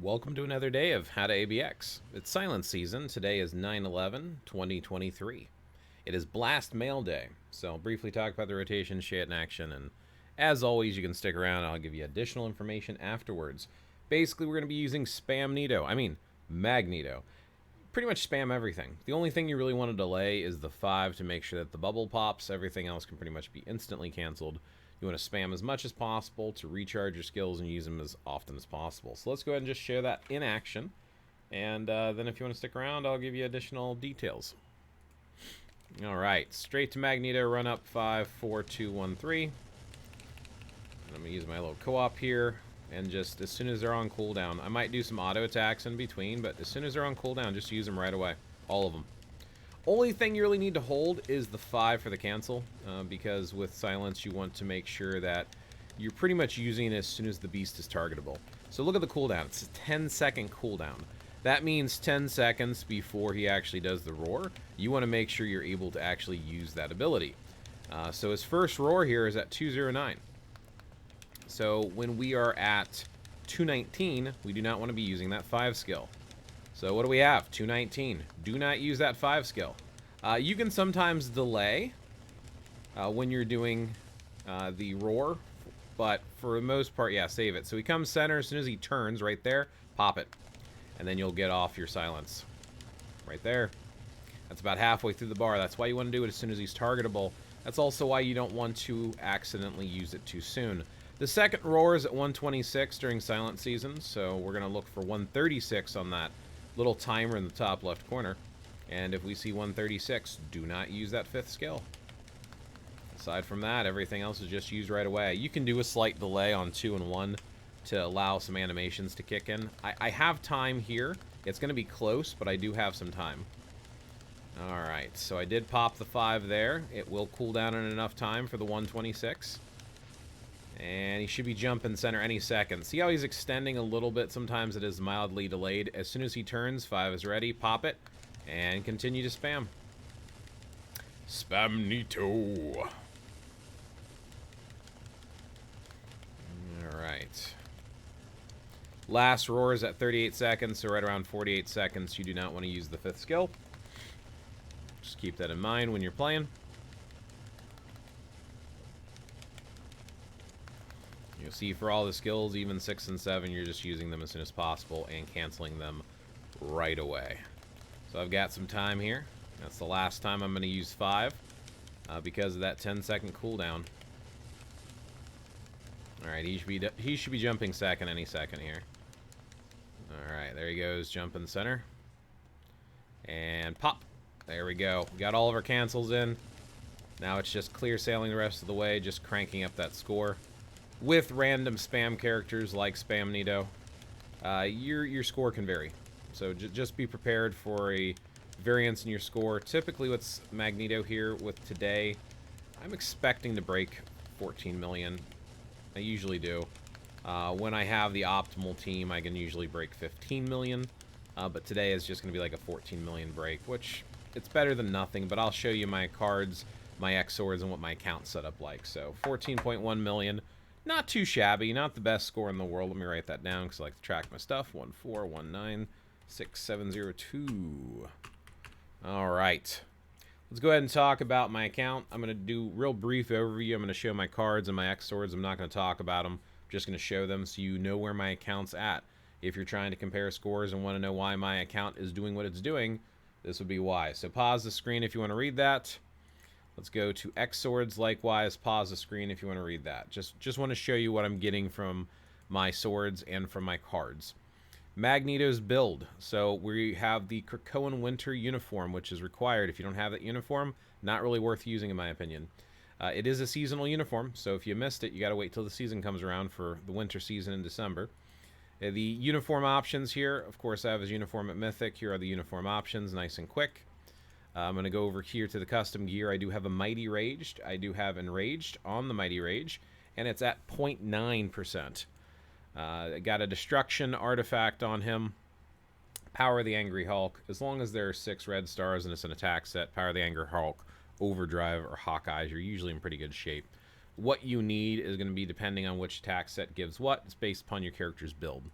Welcome to another day of How to ABX. It's silent season. Today is 9/11/2023. It is Blast Mail Day, so I'll briefly talk about the rotation, shit in action, and as always, you can stick around. I'll give you additional information afterwards. Basically, we're going to be using Magneto. Pretty much spam everything. The only thing you really want to delay is the 5 to make sure that the bubble pops. Everything else can pretty much be instantly canceled. You want to spam as much as possible to recharge your skills and use them as often as possible. So let's go ahead and just show that in action. And then if you want to stick around, I'll give you additional details. Alright, straight to Magneto, run up 5, 4, 2, 1, 3. And I'm going to use my little co-op here. And just as soon as they're on cooldown, I might do some auto attacks in between, but as soon as they're on cooldown, just use them right away. All of them. Only thing you really need to hold is the 5 for the cancel, because with silence you want to make sure that you're pretty much using it as soon as the beast is targetable. So look at the cooldown. It's a 10-second cooldown. That means 10 seconds before he actually does the roar. You want to make sure you're able to actually use that ability. So his first roar here is at 209. So when we are at 219, we do not want to be using that 5 skill. So what do we have? 219. Do not use that 5 skill. You can sometimes delay when you're doing the roar, but for the most part, yeah, save it. So he comes center. As soon as he turns right there, pop it. And then you'll get off your silence. Right there. That's about halfway through the bar. That's why you want to do it as soon as he's targetable. That's also why you don't want to accidentally use it too soon. The second roar is at 126 during silent season, so we're going to look for 136 on that little timer in the top left corner. And if we see 136, do not use that 5th skill. Aside from that, everything else is just used right away. You can do a slight delay on 2 and 1 to allow some animations to kick in. I have time here. It's going to be close, but I do have some time. Alright, so I did pop the 5 there. It will cool down in enough time for the 126. And he should be jumping center any second. See how he's extending a little bit? Sometimes it is mildly delayed. As soon as he turns, 5 is ready. Pop it. And continue to spam. Spamnito. Alright. Last roar is at 38 seconds, so right around 48 seconds, you do not want to use the 5th skill. Just keep that in mind when you're playing. You'll see for all the skills, even 6 and 7, you're just using them as soon as possible and canceling them right away. So I've got some time here. That's the last time I'm going to use 5 because of that 10-second cooldown. Alright, he should be jumping second any second here. Alright, there he goes, jumping center. And pop. There we go. We got all of our cancels in. Now it's just clear sailing the rest of the way, just cranking up that score. With random spam characters like Spamnito, your score can vary. So just be prepared for a variance in your score. Typically with Magneto here, with today, I'm expecting to break 14 million. I usually do. When I have the optimal team, I can usually break 15 million. But today is just going to be like a 14 million break, which it's better than nothing. But I'll show you my cards, my X swords, and what my account's set up like. So 14.1 million. Not too shabby, not the best score in the world. Let me write that down because I like to track my stuff. 1419672. Alright. Let's go ahead and talk about my account. I'm going to do a real brief overview. I'm going to show my cards and my X swords. I'm not going to talk about them. I'm just going to show them so you know where my account's at. If you're trying to compare scores and want to know why my account is doing what it's doing, this would be why. So pause the screen if you want to read that. Let's go to X swords. Likewise, pause the screen if you want to read that. Just want to show you what I'm getting from my swords and from my cards. Magneto's build. So we have the Krakoan Winter uniform, which is required. If you don't have that uniform, not really worth using in my opinion. It is a seasonal uniform, so if you missed it, you got to wait till the season comes around for the winter season in December. The uniform options here, of course, I have his uniform at Mythic. Here are the uniform options, nice and quick. I'm going to go over here to the custom gear. I do have a Mighty Raged. I do have Enraged on the Mighty Rage, and it's at 0.9%. I got a Destruction artifact on him. Power of the Angry Hulk. As long as there are 6 red stars and it's an attack set, Power of the Angry Hulk, Overdrive, or Hawkeyes, you're usually in pretty good shape. What you need is going to be depending on which attack set gives what. It's based upon your character's build.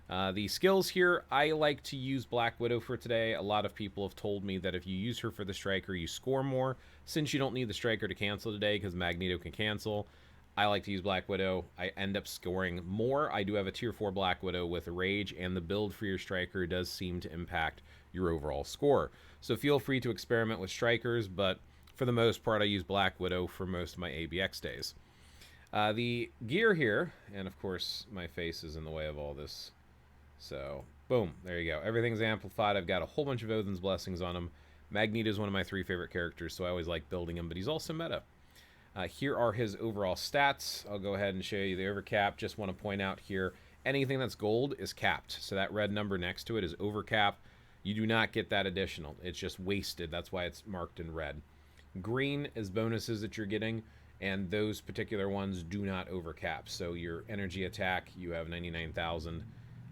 The skills here, I like to use Black Widow for today. A lot of people have told me that if you use her for the Striker, you score more. Since you don't need the Striker to cancel today because Magneto can cancel, I like to use Black Widow. I end up scoring more. I do have a tier 4 Black Widow with a Rage, and the build for your Striker does seem to impact your overall score. So feel free to experiment with Strikers, but for the most part, I use Black Widow for most of my ABX days. The gear here, and of course, my face is in the way of all this. So, boom, there you go. Everything's amplified. I've got a whole bunch of Odin's Blessings on him. Magneto is one of my 3 favorite characters, so I always like building him, but he's also meta. Here are his overall stats. I'll go ahead and show you the overcap. Just want to point out here, anything that's gold is capped. So that red number next to it is overcap. You do not get that additional. It's just wasted. That's why it's marked in red. Green is bonuses that you're getting, and those particular ones do not overcap. So your energy attack, you have 99,000.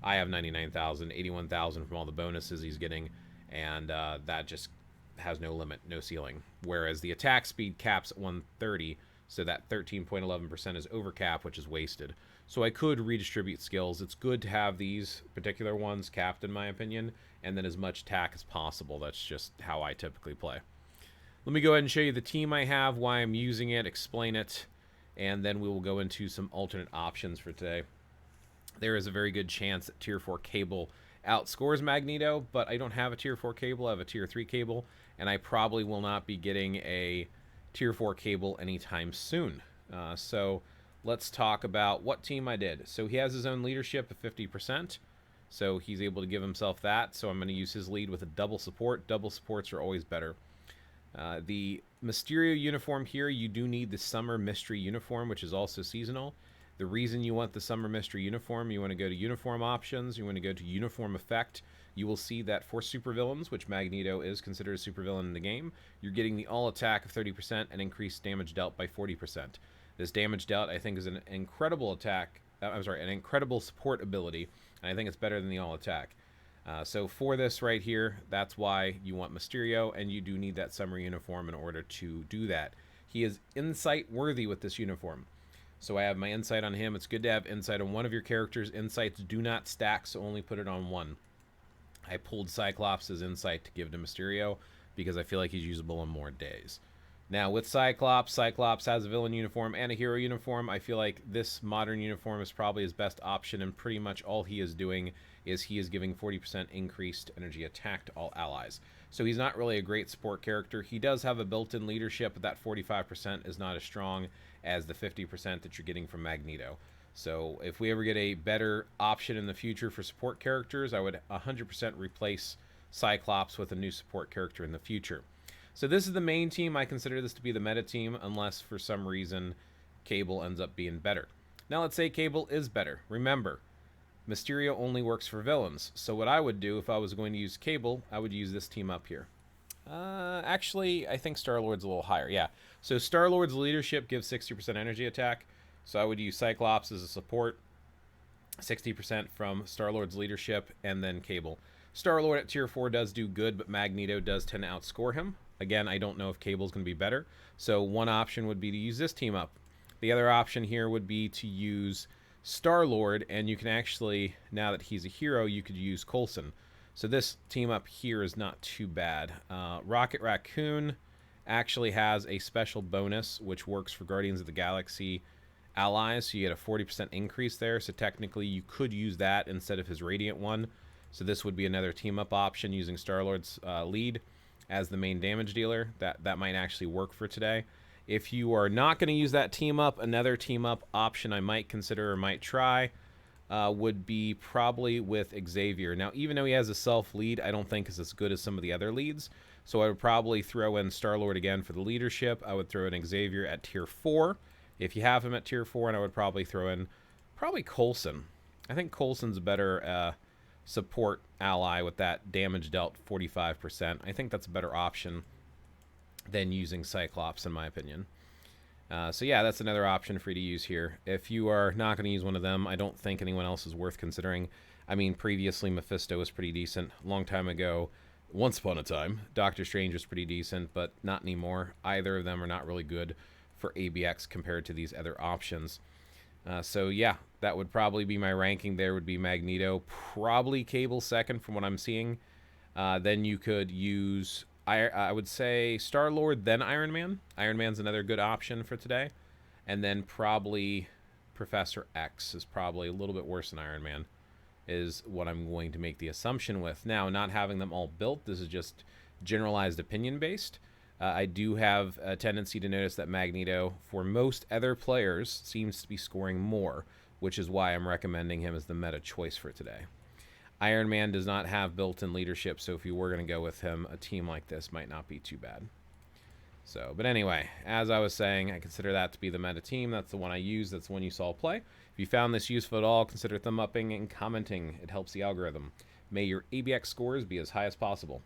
I have 99,000, 81,000 from all the bonuses he's getting, and that just has no limit, no ceiling. Whereas the attack speed caps at 130, so that 13.11% is overcap, which is wasted. So I could redistribute skills. It's good to have these particular ones capped, in my opinion, and then as much attack as possible. That's just how I typically play. Let me go ahead and show you the team I have, why I'm using it, explain it, and then we will go into some alternate options for today. There is a very good chance that Tier 4 Cable outscores Magneto, but I don't have a Tier 4 Cable. I have a Tier 3 Cable, and I probably will not be getting a Tier 4 Cable anytime soon. So let's talk about what team I did. So he has his own leadership of 50%, so he's able to give himself that. So I'm going to use his lead with a double support. Double supports are always better. The Mysterio uniform here, you do need the Summer Mystery uniform, which is also seasonal. The reason you want the Summer Mystery uniform, you want to go to Uniform Options, you want to go to Uniform Effect. You will see that for supervillains, which Magneto is considered a supervillain in the game, you're getting the all attack of 30% and increased damage dealt by 40%. This damage dealt, I think, is an incredible attack, an incredible support ability, and I think it's better than the all attack. So for this right here, that's why you want Mysterio, and you do need that Summer uniform in order to do that. He is insight worthy with this uniform. So I have my insight on him. It's good to have insight on one of your characters. Insights do not stack, so only put it on one. I pulled Cyclops' insight to give to Mysterio because I feel like he's usable on more days. Now with Cyclops has a villain uniform and a hero uniform. I feel like this modern uniform is probably his best option, and pretty much all he is doing is he is giving 40% increased energy attack to all allies. So he's not really a great support character. He does have a built-in leadership, but that 45% is not as strong as the 50% that you're getting from Magneto. So if we ever get a better option in the future for support characters, I would 100% replace Cyclops with a new support character in the future. So this is the main team. I consider this to be the meta team, unless for some reason Cable ends up being better. Now let's say Cable is better. Remember, Mysterio only works for villains. So what I would do if I was going to use Cable, I would use this team up here. Actually, I think Star-Lord's a little higher. Yeah. So Star-Lord's leadership gives 60% energy attack. So I would use Cyclops as a support. 60% from Star-Lord's leadership, and then Cable. Star-Lord at tier 4 does do good, but Magneto does tend to outscore him. Again, I don't know if Cable's going to be better. So one option would be to use this team up. The other option here would be to use Star-Lord, and you can actually, now that he's a hero, you could use Coulson. So this team up here is not too bad. Rocket Raccoon actually has a special bonus, which works for Guardians of the Galaxy allies. So you get a 40% increase there. So technically you could use that instead of his Radiant one. So this would be another team up option using Star-Lord's lead as the main damage dealer. That might actually work for today. If you are not going to use that team up, another team up option I might consider or might try would be probably with Xavier. Now, even though he has a self-lead, I don't think is as good as some of the other leads. So I would probably throw in Star-Lord again for the leadership. I would throw in Xavier at tier 4 if you have him at tier 4, and I would probably throw in Coulson. I think Coulson's a better support ally with that damage dealt 45%. I think that's a better option than using Cyclops, in my opinion. So yeah, that's another option for you to use here. If you are not going to use one of them, I don't think anyone else is worth considering. I mean, previously Mephisto was pretty decent. A long time ago, once upon a time, Doctor Strange was pretty decent, but not anymore. Either of them are not really good for ABX compared to these other options. So yeah, that would probably be my ranking. There would be Magneto, probably Cable second from what I'm seeing. Then you could use, I would say Star-Lord, then Iron Man. Iron Man's another good option for today. And then probably Professor X is probably a little bit worse than Iron Man, is what I'm going to make the assumption with. Now, not having them all built, this is just generalized opinion based. I do have a tendency to notice that Magneto, for most other players, seems to be scoring more, which is why I'm recommending him as the meta choice for today. Iron Man does not have built-in leadership, so if you were going to go with him, a team like this might not be too bad. So, but anyway, as I was saying, I consider that to be the meta team. That's the one I use. That's the one you saw play. If you found this useful at all, consider thumb upping and commenting. It helps the algorithm. May your ABX scores be as high as possible.